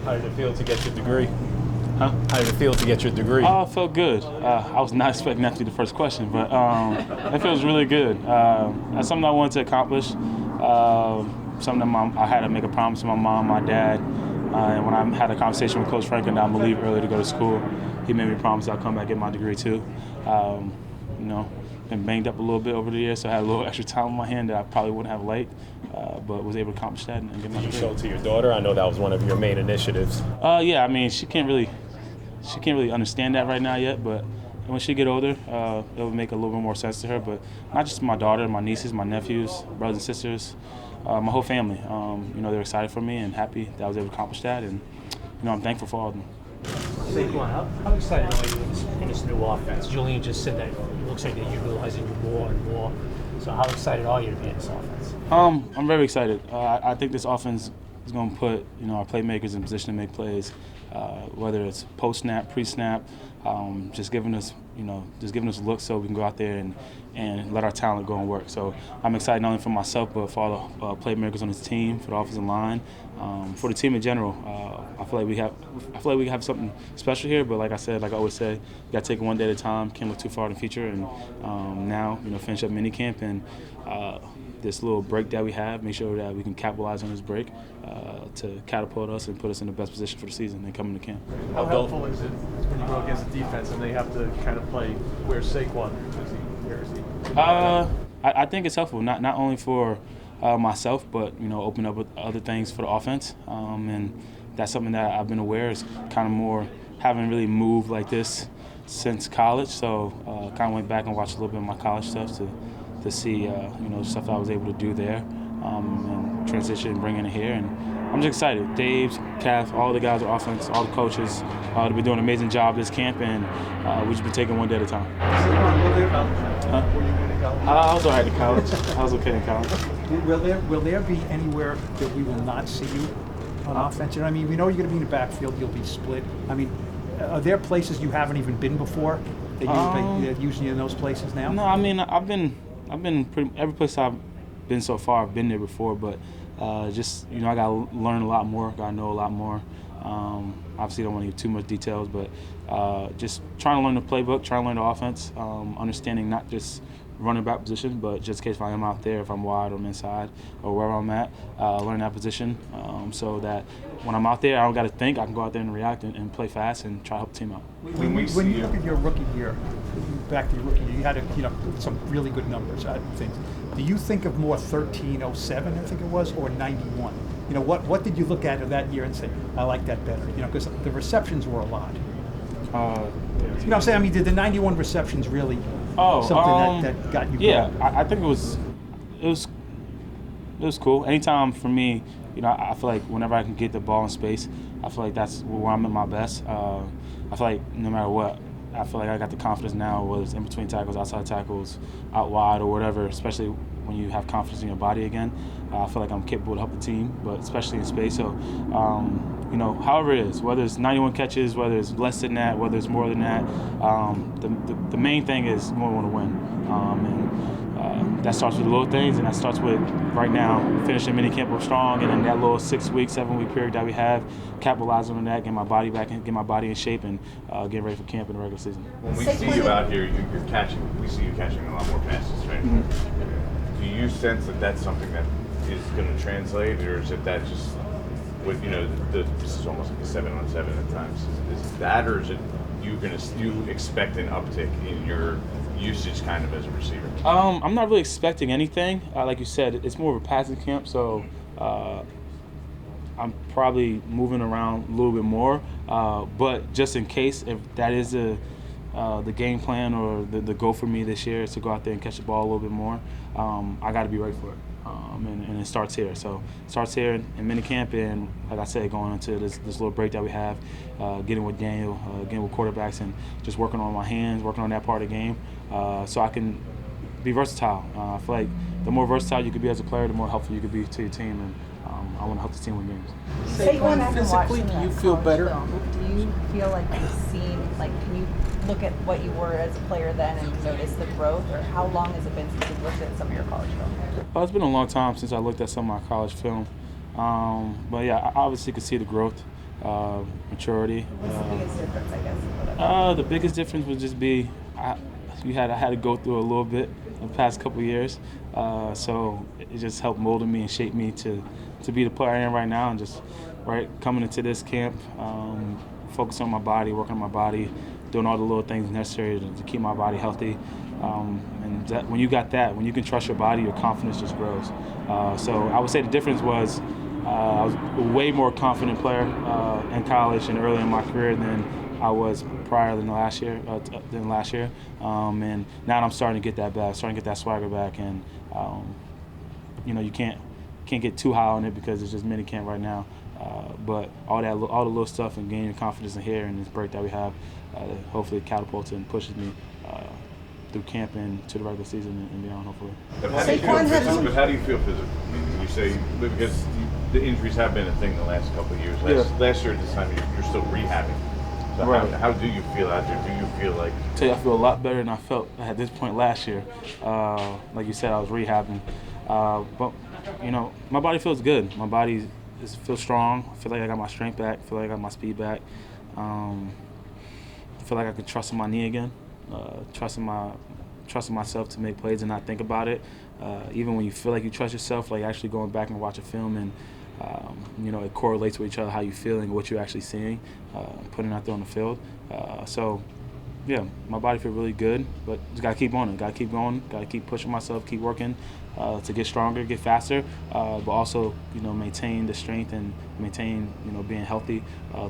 How did it feel to get your degree? Huh? How did it feel to get your degree? Oh, it felt good. I was not expecting that to be the first question, but it feels really good. That's something I wanted to accomplish. Something that I had to make a promise to my mom, my dad, and when I had a conversation with Coach Franklin that I'm gonna leave early to go to school, he made me promise I'll come back and get my degree too. Been banged up a little bit over the years, so I had a little extra time on my hand that I probably wouldn't have liked, but was able to accomplish that and get my degree. Did you show it to your daughter? I know that was one of your main initiatives. Yeah, I mean, she can't really understand that right now yet, but when she get older, it will make a little bit more sense to her. But not just my daughter, my nieces, my nephews, brothers and sisters, my whole family. They're excited for me and happy that I was able to accomplish that, and I'm thankful for all of them. Saquon, how excited are you in this new offense? Julian just said that it looks like that you're realizing more and more. So how excited are you to be in this offense? I'm very excited. I think this offense is going to put our playmakers in position to make plays, whether it's post snap, pre snap, just giving us looks so we can go out there and let our talent go and work. So I'm excited not only for myself but for all the playmakers on this team, for the offensive line, for the team in general. I feel like we have something special here. But like I always say, you got to take it one day at a time. Can't look too far in the future. And now finish up minicamp and this little break that we have, make sure that we can capitalize on this break to catapult us and put us in the best position for the season and come into camp. How helpful is it when you go against a defense and they have to kind of play where Saquon is? Where is he? I think it's helpful, not only for myself, but open up with other things for the offense, and that's something that I've been aware is kind of more haven't really moved like this since college. So kind of went back and watched a little bit of my college stuff to see stuff that I was able to do there, and transition and bring it here. And I'm just excited. Dave, Kath, all the guys on offense, all the coaches, they've been doing an amazing job this camp, and we've just been taking one day at a time. I was all right in college. I was okay in college. Will there be anywhere that we will not see you on offense? I mean, we know you're going to be in the backfield. You'll be split. I mean, are there places you haven't even been before that you're usually in those places now? No, I mean, I've been pretty every place I've been so far. I've been there before, but I got to learn a lot more. Got to know a lot more. Obviously, don't want to give too much details, but just trying to learn the playbook, trying to learn the offense, understanding not just running back position, but just in case if I am out there, if I'm wide or I'm inside or wherever I'm at, learn that position so that when I'm out there, I don't got to think. I can go out there and react and play fast and try to help the team out. When you look at your rookie year, back to your rookie year, you had some really good numbers, I think. Do you think of more 1307, I think it was, or 91? What did you look at in that year and say, I like that better? Because the receptions were a lot. What I'm saying? I mean, did the 91 receptions really something that got you going? Yeah, I think it was cool. Anytime for me, I feel like whenever I can get the ball in space, I feel like that's where I'm at my best. I feel like no matter what, I feel like I got the confidence now, whether it's in between tackles, outside tackles, out wide or whatever, especially when you have confidence in your body again. I feel like I'm capable to help the team, but especially in space. So, however it is, whether it's 91 catches, whether it's less than that, whether it's more than that, the main thing is we want to win. That starts with the little things, and that starts with, right now, finishing minicamp up strong, and then that little 6-week, 7-week period that we have, capitalizing on that, getting my body back, get my body in shape, and getting ready for camp in the regular season. When we see you out here, you're catching. We see you catching a lot more passes, right? Mm-hmm. Do you sense that that's something that is going to translate, or is it that just with this is almost like a 7-on-7 at times? Is that, or is it you expect an uptick in your usage kind of as a receiver? I'm not really expecting anything. Like you said, it's more of a passing camp, so I'm probably moving around a little bit more. But just in case, if that is the game plan or the goal for me this year is to go out there and catch the ball a little bit more, I got to be ready for it. And it starts here. So it starts here in minicamp, and like I said, going into this little break that we have, getting with Daniel, getting with quarterbacks, and just working on my hands, working on that part of the game, so I can be versatile. I feel like the more versatile you could be as a player, the more helpful you could be to your team, and I want to help the team win games. Saquon, physically, do you feel better? Do you feel like you've seen, can you look at what you were as a player then and notice the growth, or how long has it been since you've looked at some of your college film? Well, it's been a long time since I looked at some of my college film. But yeah, I obviously could see the growth. maturity. What's the biggest difference, I guess? The biggest difference would just be I had to go through a little bit the past couple of years, so it just helped molded me and shaped me to be the player I am right now, and just coming into this camp, focusing on my body, working on my body, doing all the little things necessary to keep my body healthy. And when you can trust your body, your confidence just grows. So I would say the difference was I was a way more confident player in college and early in my career than I was prior than last year. And now I'm starting to get that back, starting to get that swagger back. And you can't get too high on it because it's just minicamp right now. But all the little stuff and gaining confidence in here and this break that we have, hopefully catapults and pushes me through camp and to the regular season and beyond, hopefully. But how do you feel physically? You say, because the injuries have been a thing the last couple of years. Last year at this time, you're still rehabbing. So right. How do you feel out there? Do you feel like? I tell you, I feel a lot better than I felt at this point last year. Like you said, I was rehabbing. But, my body feels good. My body feels strong. I feel like I got my strength back. I feel like I got my speed back. I feel like I can trust in my knee again. Trusting myself to make plays and not think about it. Even when you feel like you trust yourself, like actually going back and watch a film and it correlates with each other, how you feel and what you're actually seeing, putting it out there on the field. So my body feels really good, but just gotta keep on it. Gotta keep going. Gotta keep pushing myself. Keep working to get stronger, get faster, but also maintain the strength and maintain being healthy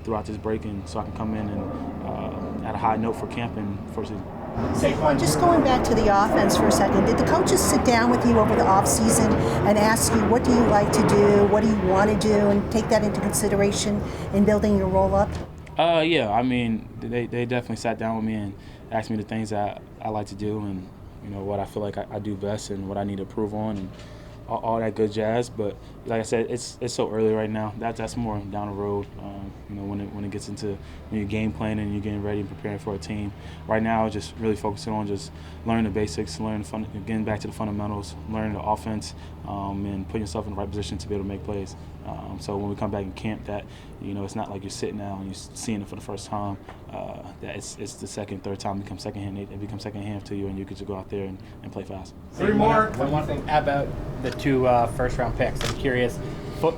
throughout this break, and so I can come in and at a high note for camp and for season. Saquon, just going back to the offense for a second, did the coaches sit down with you over the offseason and ask you what do you like to do, what do you want to do, and take that into consideration in building your roll-up? Yeah, I mean, they definitely sat down with me and asked me the things that I like to do and what I feel like I do best and what I need to improve on and all that good jazz. But like I said, it's so early right now. That's more down the road. When it gets into when you're game planning and you're getting ready and preparing for a team. Right now, just really focusing on just learning the basics, getting back to the fundamentals, learning the offense, and putting yourself in the right position to be able to make plays. So when we come back in camp, that it's not like you're sitting down and you're seeing it for the first time. That it's the second, third time it becomes second hand to you, and you get to go out there and play fast. Three more. One thing about the two first-round picks. I'm curious, for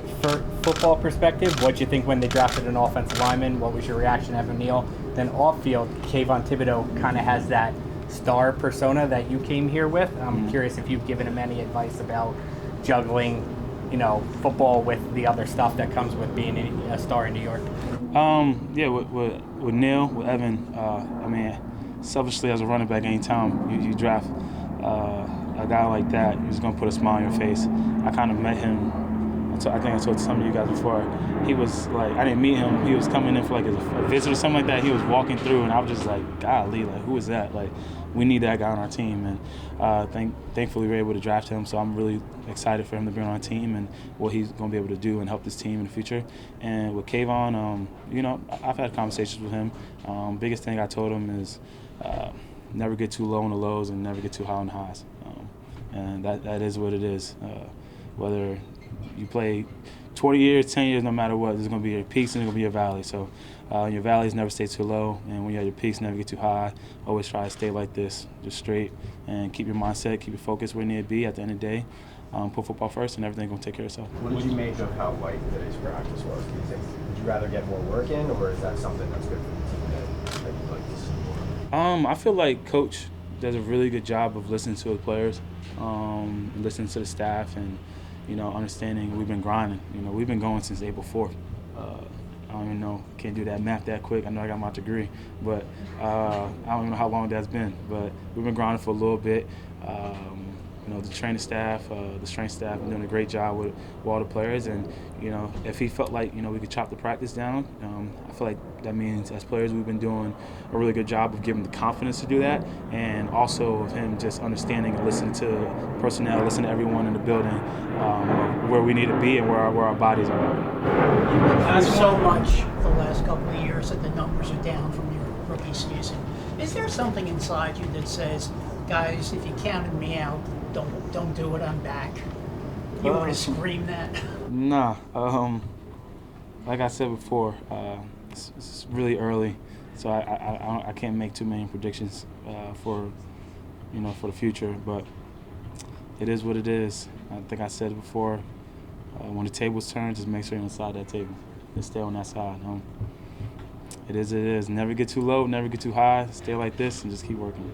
football perspective, what do you think when they drafted an offensive lineman? What was your reaction, Evan Neal? Then off-field, Kayvon Thibodeau kind of has that star persona that you came here with. I'm curious if you've given him any advice about juggling, football with the other stuff that comes with being a star in New York. With Neal, with Evan, selfishly as a running back, anytime you draft a guy like that, he's going to put a smile on your face. I kind of met him. I think I told some of you guys before. He was like, I didn't meet him. He was coming in for like a visit or something like that. He was walking through, and I was just like, golly, like who is that? Like, we need that guy on our team. And thankfully we were able to draft him. So I'm really excited for him to be on our team and what he's going to be able to do and help this team in the future. And with Kayvon, I've had conversations with him. Biggest thing I told him is never get too low on the lows and never get too high on the highs. And that is what it is. Whether you play 20 years, 10 years, no matter what, there's going to be your peaks and there's going to be your valleys. So your valleys never stay too low, and when you're at your peaks, never get too high. Always try to stay like this, just straight, and keep your mindset, keep your focus where you need to be at the end of the day. Put football first, and everything's going to take care of itself. What did you make of how light today's practice was? Do you think, would you rather get more work in, or is that something that's good for the team that you'd like to see more? I feel like Coach does a really good job of listening to the players, listening to the staff, and understanding we've been grinding. We've been going since April 4th. I don't even know, can't do that math that quick. I know I got my degree, but I don't even know how long that's been. But we've been grinding for a little bit. The training staff, the strength staff, are doing a great job with all the players. And if he felt like we could chop the practice down, I feel like that means as players we've been doing a really good job of giving the confidence to do that, and also of him just understanding and listening to personnel, listening to everyone in the building, where we need to be and where our bodies are. You've been through so much the last couple of years that the numbers are down from your rookie season. Is there something inside you that says, guys, if you counted me out, don't do it, I'm back? You want to scream that? Nah. like I said before, it's really early, so I can't make too many predictions for the future. But it is what it is. I think I said it before. When the tables turn, just make sure you're inside that table. Just stay on that side. It is. Never get too low, never get too high. Stay like this and just keep working.